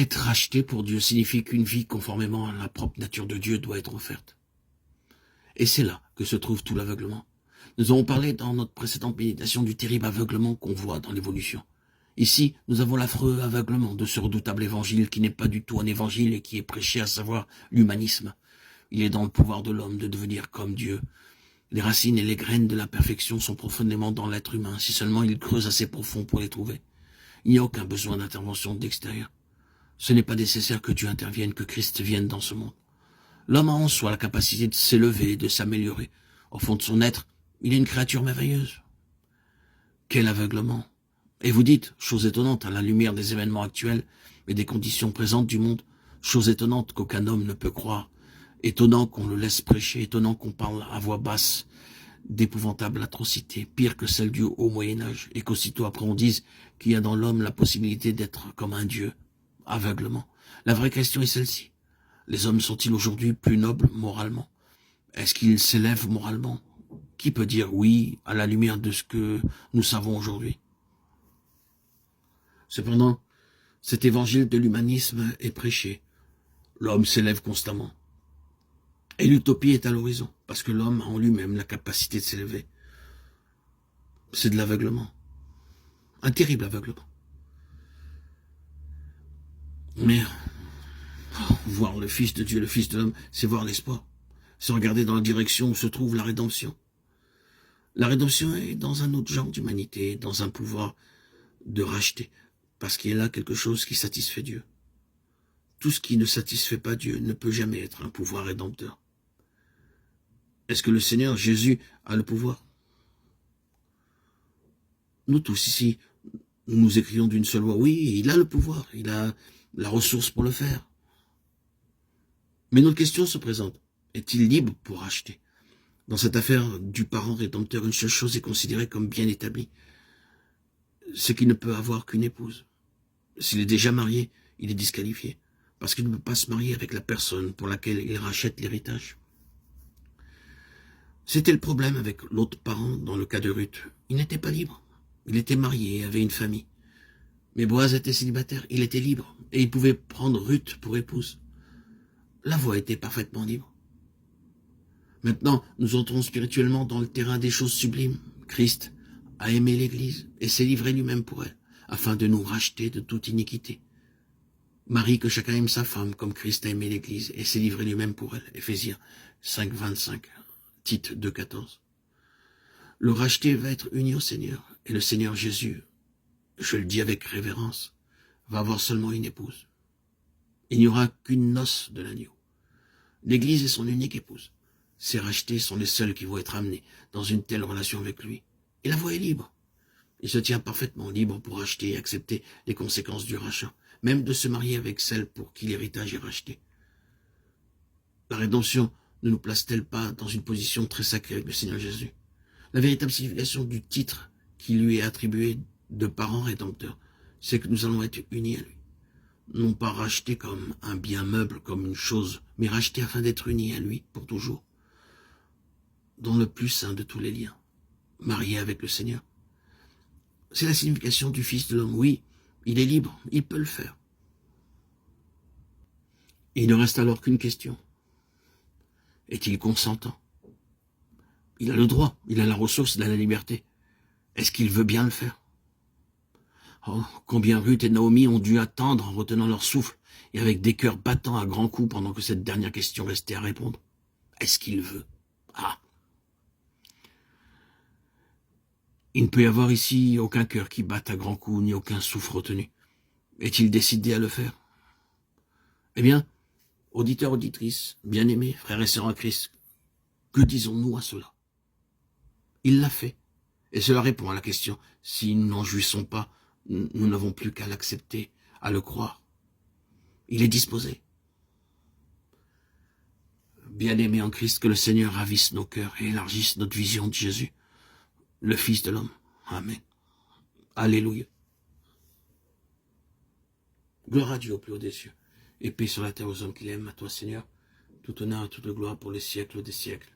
Être racheté pour Dieu signifie qu'une vie conformément à la propre nature de Dieu doit être offerte. Et c'est là que se trouve tout l'aveuglement. Nous avons parlé dans notre précédente méditation du terrible aveuglement qu'on voit dans l'évolution. Ici, nous avons l'affreux aveuglement de ce redoutable évangile qui n'est pas du tout un évangile et qui est prêché, à savoir l'humanisme. Il est dans le pouvoir de l'homme de devenir comme Dieu. Les racines et les graines de la perfection sont profondément dans l'être humain, si seulement il creuse assez profond pour les trouver. Il n'y a aucun besoin d'intervention d'extérieur. Ce n'est pas nécessaire que Dieu intervienne, que Christ vienne dans ce monde. L'homme a en soi la capacité de s'élever, de s'améliorer. Au fond de son être, il est une créature merveilleuse. Quel aveuglement! Et vous dites, chose étonnante à la lumière des événements actuels et des conditions présentes du monde, chose étonnante qu'aucun homme ne peut croire, étonnant qu'on le laisse prêcher, étonnant qu'on parle à voix basse d'épouvantables atrocités, pires que celles du haut Moyen-Âge, et qu'aussitôt après on dise qu'il y a dans l'homme la possibilité d'être comme un Dieu. Aveuglement. La vraie question est celle-ci. Les hommes sont-ils aujourd'hui plus nobles moralement? Est-ce qu'ils s'élèvent moralement? Qui peut dire oui à la lumière de ce que nous savons aujourd'hui? Cependant, cet évangile de l'humanisme est prêché. L'homme s'élève constamment. Et l'utopie est à l'horizon, parce que l'homme a en lui-même la capacité de s'élever. C'est de l'aveuglement. Un terrible aveuglement. Mais voir le Fils de Dieu, le Fils de l'homme, c'est voir l'espoir. C'est regarder dans la direction où se trouve la rédemption. La rédemption est dans un autre genre d'humanité, dans un pouvoir de racheter, parce qu'il y a là quelque chose qui satisfait Dieu. Tout ce qui ne satisfait pas Dieu ne peut jamais être un pouvoir rédempteur. Est-ce que le Seigneur Jésus a le pouvoir? Nous tous ici, nous écrions d'une seule voix, oui, il a le pouvoir, il a la ressource pour le faire. Mais notre question se présente, est-il libre pour racheter? Dans cette affaire du parent rédempteur, une seule chose est considérée comme bien établie, c'est qu'il ne peut avoir qu'une épouse. S'il est déjà marié, il est disqualifié, parce qu'il ne peut pas se marier avec la personne pour laquelle il rachète l'héritage. C'était le problème avec l'autre parent dans le cas de Ruth. Il n'était pas libre. Il était marié et avait une famille. Mais Boaz était célibataire, il était libre, et il pouvait prendre Ruth pour épouse. La voie était parfaitement libre. Maintenant, nous entrons spirituellement dans le terrain des choses sublimes. Christ a aimé l'Église et s'est livré lui-même pour elle, afin de nous racheter de toute iniquité. Marie, que chacun aime sa femme, comme Christ a aimé l'Église et s'est livré lui-même pour elle. Éphésiens 5, 25, Tite 2, 14. Le racheté va être uni au Seigneur, et le Seigneur Jésus, je le dis avec révérence, va avoir seulement une épouse. Il n'y aura qu'une noce de l'agneau. L'Église est son unique épouse. Ces rachetés sont les seuls qui vont être amenés dans une telle relation avec lui. Et la voie est libre. Il se tient parfaitement libre pour racheter et accepter les conséquences du rachat, même de se marier avec celle pour qui l'héritage est racheté. La rédemption ne nous place-t-elle pas dans une position très sacrée avec le Seigneur Jésus? La véritable signification du titre qui lui est attribué de parent rédempteur, c'est que nous allons être unis à lui. Non pas rachetés comme un bien meuble, comme une chose, mais rachetés afin d'être unis à lui pour toujours, dans le plus saint de tous les liens, mariés avec le Seigneur. C'est la signification du Fils de l'homme. Oui, il est libre, il peut le faire. Et il ne reste alors qu'une question. Est-il consentant? Il a le droit, il a la ressource, il a la liberté. Est-ce qu'il veut bien le faire? Oh, combien Ruth et Naomi ont dû attendre en retenant leur souffle et avec des cœurs battants à grands coups pendant que cette dernière question restait à répondre. Est-ce qu'il veut? Ah! Il ne peut y avoir ici aucun cœur qui batte à grands coups, ni aucun souffle retenu. Est-il décidé à le faire? Eh bien, auditeurs, auditrices, bien-aimés, frères et sœurs en Christ, que disons-nous à cela? Il l'a fait. Et cela répond à la question, si nous n'en jouissons pas, nous n'avons plus qu'à l'accepter, à le croire. Il est disposé. Bien-aimés en Christ, que le Seigneur ravisse nos cœurs et élargisse notre vision de Jésus, le Fils de l'homme. Amen. Alléluia. Gloire à Dieu au plus haut des cieux, et paix sur la terre aux hommes qu'il aime, à toi Seigneur, tout honneur et toute gloire pour les siècles des siècles.